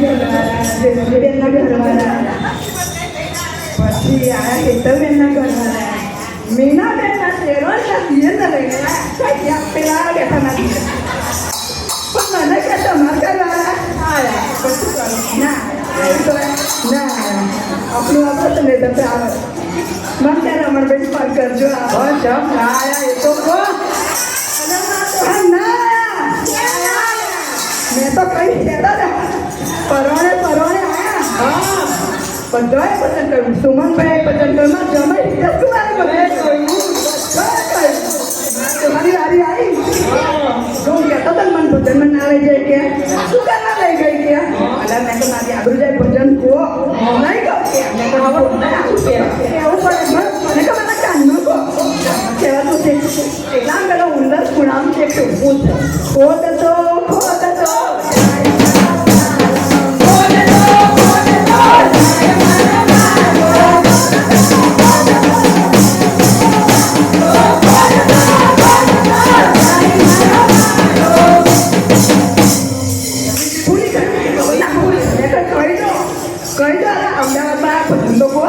બેનના ઘરવાળા, પછી આ હેતલબેનના ઘરવાળા, મીનાબેનના શેરવાના દિયરના લઈને પેલા બેઠા નથી. પણ મને કે તમારા ઘરવાળા આવ્યા પછી ના આપણું આપણે તમે તો આવે મને ત્યારે રમણબેન ફોન કરજો. જમ આયા એ તો કહો. મેં તો કઈ કહેતા ને પરવાણે આવ્યા. બધાએ પસંદ કર્યું. સુમનભાઈ પસંદ કર્યું. જમાઈ તમારી વારી આવી. હું કહેતો હતો મને ભજનમાં ના લઈ જાય કે શું કરવા લઈ ગઈ કે અલા મેં તો મારી આબરૂ જાય ભજન કહો નહીં કહો કે મેં તો એવું પડે મને મને કાનનું કહો કહેવાતું છે. એટલા પેલો ઉંદર ખૂણામ છે ખોદ તો અમદાવાદમાં ભજન તો કહો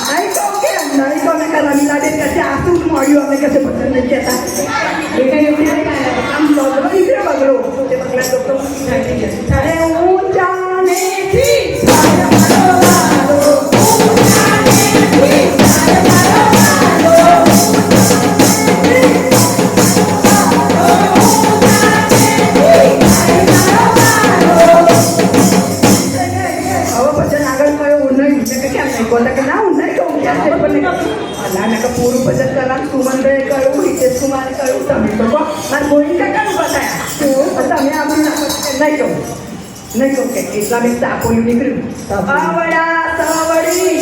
નહીં કહો કે નહીં કહો મેં રમીલાબેન કહેશે આ શું મળ્યું અમે કહેશે ભજન નહીં કહેતા એ કંઈ એવું આમ બગડો નીકળ્યો બગડો તે બગલા તો અરે હું જાણેથી પૂરું ભજન કરવા સુમનભાઈ કહ્યું હિતેશ કુમારે કહ્યું તમે તો કહો મારે ગોવિંદા કયું બતાવ્યા તમે આપણું નહીં કહો કે કેટલા મેં સાપોયું નીકળ્યું આવડા સવડી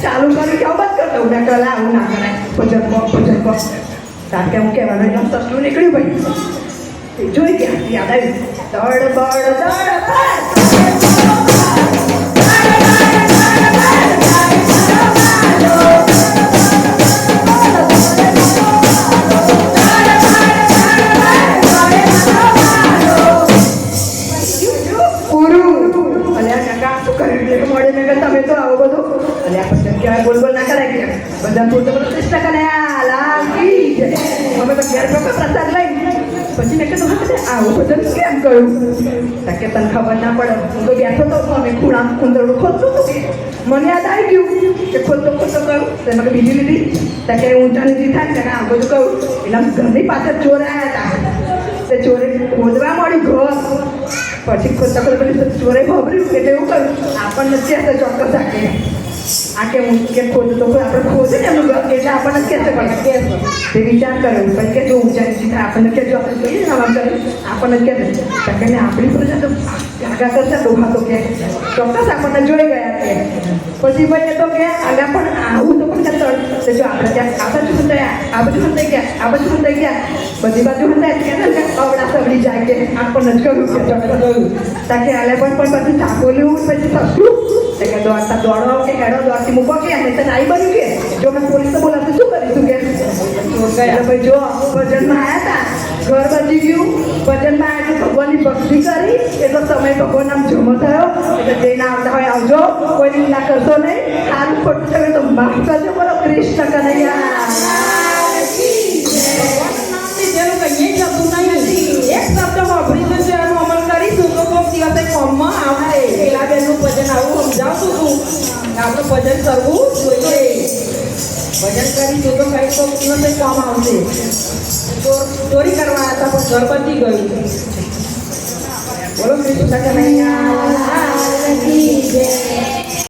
ચાલુ કરી કેવું બંધ કરતો મેં કલા આવું ના કરાય ભજન કહો કારણ કે હું કહેવાનું એકદમ સસલું નીકળ્યું ભાઈ જોઈ ગયા યાદ આવ્યું તમે તો આવો બધું અને આ પછી કહેવાય બોલ ના કરાય કે બધા પૂરતો પ્રતિષ્ઠા કર્યા લાગી અમે તો ઘેર પર પ્રસાદ લઈ પછી મેં કીધું હા આવું બધું કેમ કહ્યું કે તને ખબર ના પડે હું તો બેઠો તો અમે ખૂણા કુંદરડું ખોદતું હતું મને યાદ આવી ગયું કે ખોદતો કહ્યું તેમાં બીજી લીધી ત્યાં કે ઊંચા નીચી થાય ને આ બધું કહ્યું એટલે ઘરની પાછળ ચોર આવ્યા હતા તે ચોરે ખોદવા મળ્યું ઘર પછી ખોદતા ચોરે ખબર્યું એટલે એવું કહ્યું આપણને છે તો ચોક્કસ આપે આ કે હું કે ખોદું તો આપણે ખોદે ને એમનું ઘર એટલે આપણને કહેશે પણ તે વિચાર કર્યો પછી કે જો ઊંચા નીચી થાય આપણને કે જો આપણે કહીએ ને આમ કરે આપણને કહેશે કે આપણી પ્રજા તો આગા કરશે ડોહા તો કે ચોક્કસ આપણને જોઈ ગયા કે પછી ભાઈ તો કે આગા પણ આવું તો પણ જો આપણે ત્યાં આ બાજુ હંધાયા આ બાજુ હંધાઈ ગયા આ બાજુ હંધાઈ ગયા બધી બાજુ હંધાય કે અવડા સવડી જાય કે આપણને જ કહ્યું કે ચોક્કસ કહ્યું તાકે આલે પણ પછી ચાકોલ્યું પછી સસ્તું કે દોડો કે હેડો દોડથી મૂકો કે અમે તો નાઈ બન્યું કે જો મેં પોલીસ બોલાવતો શું કરીશું કે ભાઈ જો ભજનમાં આવ્યા હતા ઘર બચી ગયું ભજનમાં આવ્યા ભગવાનની ભક્તિ કરી એટલો સમય ભગવાન આમ જમો થયો એટલે જે ના આવતા હોય આવજો કોઈ ના કરશો નહીં સારું ખોટું થયું તો માફ કરજો બોલો કૃષ્ણ કનૈયા જેનું કહીએ જતું નહીં એક શબ્દ વાપરીશું છે એનું અમલ કરીશું તો કોઈક દિવસે ફોર્મમાં આવશે પેલા બેનનું ભજન આવું સમજાવતું હતું આપણે ભજન કરવું જોઈએ ભજન કરીશું તો કંઈક કોઈક દિવસે કામ આવશે ચોરી કરવા હતા પણ ઘર બચી ગયું બોલો કૃષ્ણ કનૈયા